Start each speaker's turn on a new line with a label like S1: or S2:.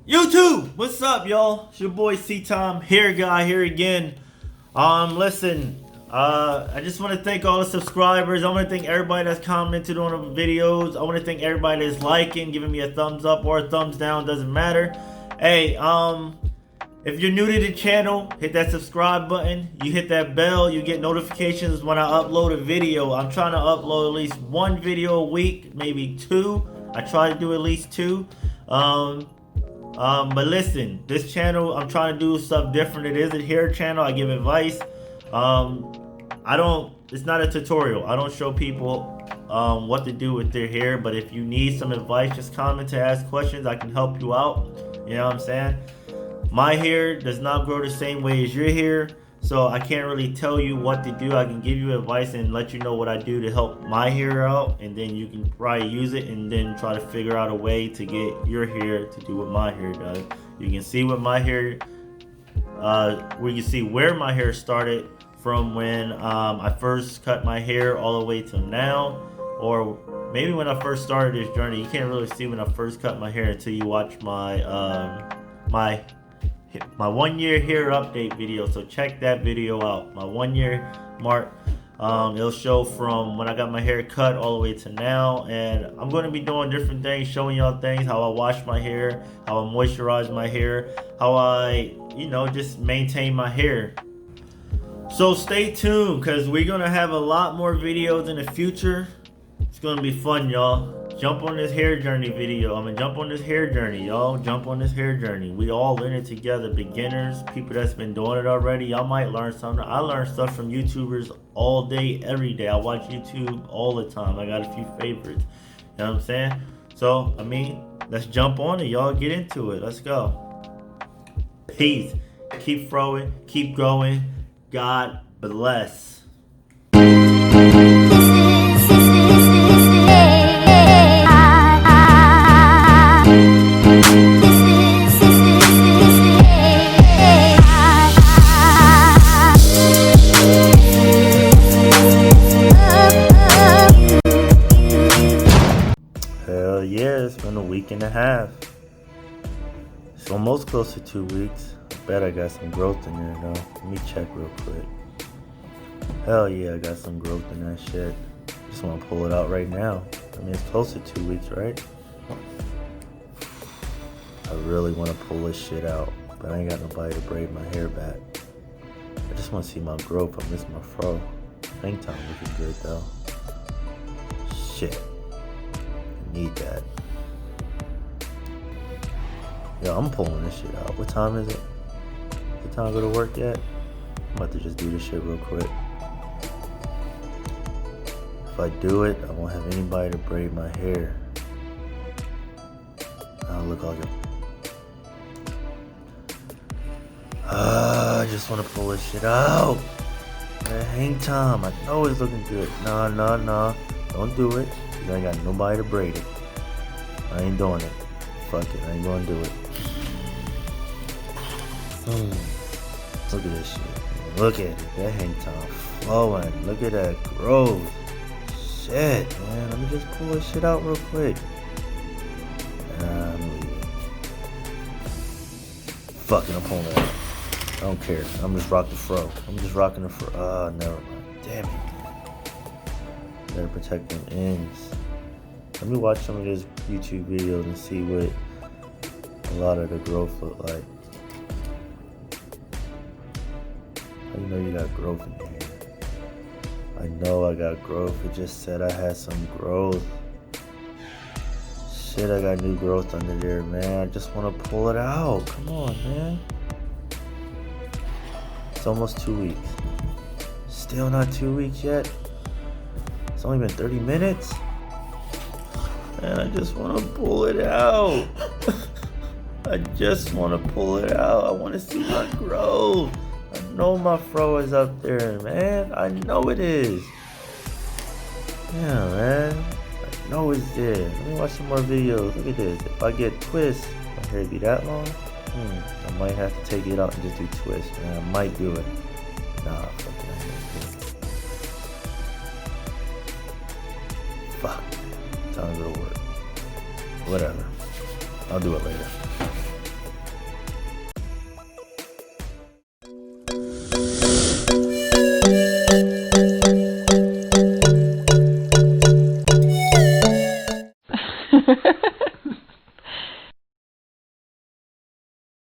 S1: YouTube, what's up, y'all? It's your boy C-Tom, hair guy here again. Listen, I just want to thank all the subscribers. I want to thank everybody that's commented on the videos. I want to thank everybody that's liking, giving me a thumbs up or a thumbs down, doesn't matter. Hey, if you're new to the channel, hit that subscribe button. You hit that bell, you get notifications when I upload a video. I'm trying to upload at least one video a week, maybe two. I try to do at least two. But listen, this channel, I'm trying to do stuff different. It is a hair channel. I give advice. It's not a tutorial. I don't show people what to do with their hair, but if you need some advice, just comment to ask questions. I can help you out. You know what I'm saying? My hair does not grow the same way as your hair, so I can't really tell you what to do. I can give you advice and let you know what I do to help my hair out, and then you can probably use it and then try to figure out a way to get your hair to do what my hair does. You can see what my hair, where you see where my hair started from when I first cut my hair all the way till now, or maybe when I first started this journey. You can't really see when I first cut my hair until you watch my my 1 year hair update video. So check that video out. My 1 year mark. It'll show from when I got my hair cut all the way to now, and I'm going to be doing different things, showing y'all things, how I wash my hair, how I moisturize my hair, how I, just maintain my hair. So stay tuned, because we're going to have a lot more videos in the future. It's going to be fun, y'all. Jump on this hair journey video. Jump on this hair journey, y'all. Jump on this hair journey. We all in it together. Beginners, people that's been doing it already. Y'all might learn something. I learn stuff from YouTubers all day, every day. I watch YouTube all the time. I got a few favorites. You know what I'm saying? So, let's jump on it, y'all. Get into it. Let's go. Peace. Keep throwing. Keep growing. God bless. Hell yeah, it's been a week and a half. It's almost close to 2 weeks. I bet I got some growth in there though. Let me check real quick. Hell yeah, I got some growth in that shit. Just want to pull it out right now. It's close to 2 weeks, right? I really want to pull this shit out, but I ain't got nobody to braid my hair back. I just want to see my growth. I miss my fro. Hang time looking good though. Shit. I need that. Yo, I'm pulling this shit out. What time is it? Is the time to go to work yet? I'm about to just do this shit real quick. If I do it, I won't have anybody to braid my hair. I'll look like I just want to pull this shit out. Hang time. I know it's looking good. Nah. Don't do it. Cause I ain't got nobody to braid it. I ain't doing it. Fuck it. I ain't gonna do it. Look at this shit. Look at it. That hang time flowing. Look at that growth. Shit, man. Let me just pull this shit out real quick. Fuck it. I'm pulling it out. I don't care. I'm just rocking the fro. I'm just rocking the fro. Oh, never mind. Damn it. Better protect them ends. Let me watch some of these YouTube videos and see what a lot of the growth look like. How you know you got growth in your hair? I know I got growth. It just said I had some growth. Shit, I got new growth under there, man. I just want to pull it out. Come on, man. It's almost 2 weeks. Still not 2 weeks yet. It's only been 30 minutes. Man, I just want to pull it out. I just want to pull it out. I want to see my growth. I know my fro is up there, man. I know it is. Yeah, man. I know it's there. Let me watch some more videos. Look at this. If I get twists, my hair be that long? I might have to take it out and just do twists, man. I might do it. Nah, fuck it. I ain't gonna do it. Fuck. Time to go to work. Whatever. I'll do it later.